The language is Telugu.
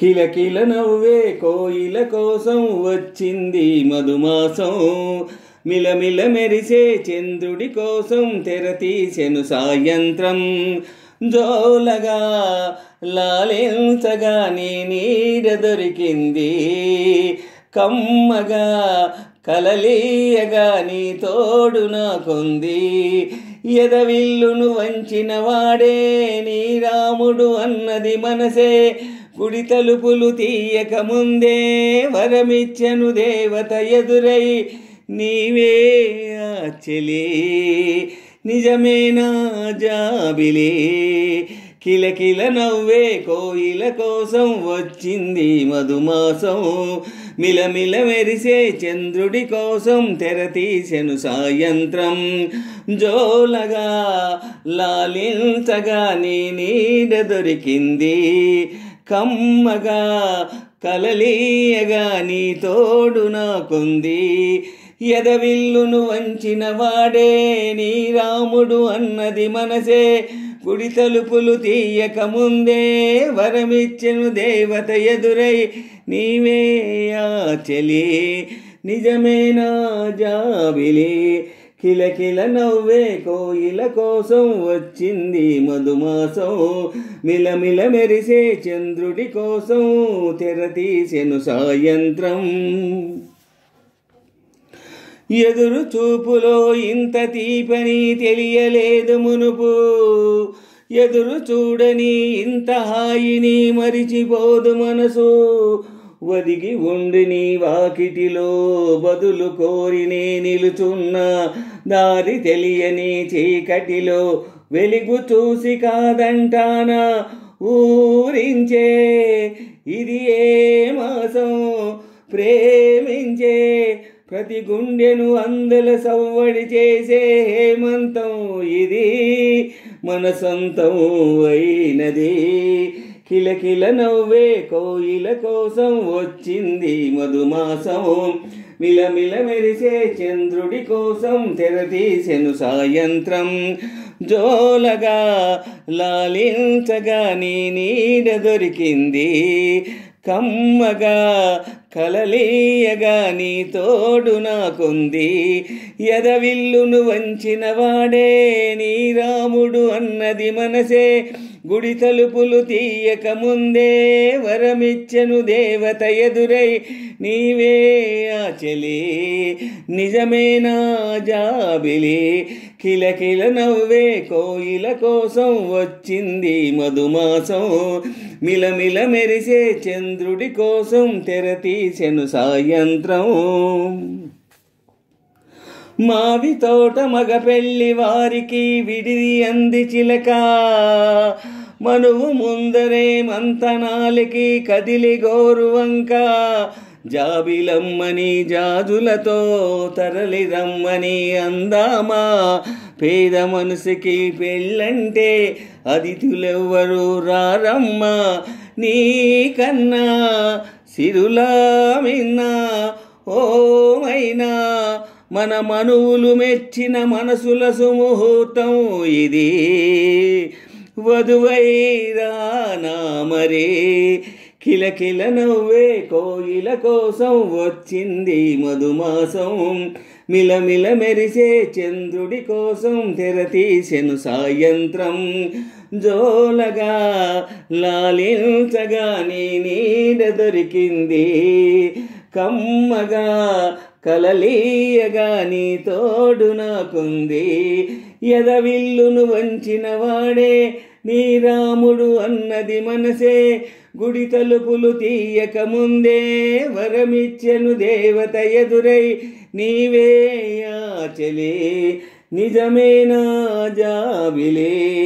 కిలకిల నవ్వే కోయిల కోసం వచ్చింది మధుమాసం. మిలమిల మెరిసే చంద్రుడి కోసం తెరతీసెను సాయంత్రం. జోలగా లాలించగా నీ నీడ దొరికింది. కమ్మగా కలలీయగా నీ తోడు నాకుంది. ఎదవిల్లును వంచిన వాడే నీ రాముడు అన్నది మనసే. గుడి తలుపులు తీయక ముందే వరమిచ్చెను దేవత ఎదురై. నీవే ఆ చెలి నిజమేనా జాబిలి. కిలకిల నవ్వే కోయిల కోసం వచ్చింది మధుమాసం. మిలమిల మెరిసే చంద్రుడి కోసం తెరతీసెను సాయంత్రం. జోలగా లాలించగా నీ నీడ దొరికింది. కమ్మగా కలలీయగా నీ తోడు నాకుంది. ఎదవిల్లును వంచిన వాడే నీ రాముడు అన్నది మనసే. గుడి తలుపులు తీయక ముందే వరమిచ్చెను దేవత ఎదురై. నీవే ఆ చెలి నిజమేనా జాబిలి. కిలకిల నవ్వే కోయిల కోసం వచ్చింది మధుమాసం. మిలమిల మెరిసే చంద్రుడి కోసం తెరతీసెను సాయంత్రం. ఎదురు చూపులో ఇంత తీపని తెలియలేదు మునుపు. ఎదురు చూడని ఇంత హాయిని మరిచిపోదు మనసు. ఒదిగి ఉండి నీ వాకిటిలో బదులు కోరి నే నిలుచున్న. దారి తెలియని చీకటిలో వెలుగు చూసి కాదంటానా. ఊరించే ఇది ఏ మాసం. ప్రేమించే ప్రతి గుండెను అందల సవ్వడి చేసే హేమంతం ఇది మన సొంతం అయినది. కిలకిల నవ్వే కోయిల కోసం వచ్చింది మధుమాసం. మిలమిల మెరిసే చంద్రుడి కోసం తెరతీసెను సాయంత్రం. జోలగా లాలించగా నీ నీడ దొరికింది. కమ్మగా కలలీయగా నీ తోడు నాకుంది. ఎదవిల్లును వంచిన వాడే నీ రాముడు అన్నది మనసే. గుడి తలుపులు తీయక ముందే వరమిచ్చెను దేవత ఎదురై. నీవే ఆ చెలి నిజమేనా జాబిలి. కిలకిల నవ్వే కోయిల కోసం వచ్చింది మధుమాసం. మిలమిల మెరిసే చంద్రుడి కోసం తెరతీసెను సాయంత్రం. మావి తోట మగ పెళ్లి వారికి విడిది అంది చిలక. మనువు ముందరే మంతనాలికి కదిలి గోరువంక. జాబిలమ్మని జాజులతో తరలి రమ్మని అందామా. పేద మనసుకి పెళ్ళంటే అతిథులెవ్వరు రారమ్మా. నీ కన్నా సిరులా మిన్నా ఓమైనా మన మనువులు మెచ్చిన మనసుల సుముహూర్తం ఇది. వధువైరానా మరి. కిలకిల నవ్వే కోయిల కోసం వచ్చింది మధుమాసం. మిలమిల మెరిసే చంద్రుడి కోసం తెరతీసెను సాయంత్రం. జోలగా లాలించగా నీ నీడ దొరికింది. కమ్మగా కలలీయగా నీ తోడు నాకుంది. ఎదవిల్లును వంచిన వాడే నీ రాముడు అన్నది మనసే. గుడి తలుపులు తీయక ముందే వరమిచ్చెను దేవత ఎదురై. నీవే ఆ చెలి నిజమేనా జాబిలి.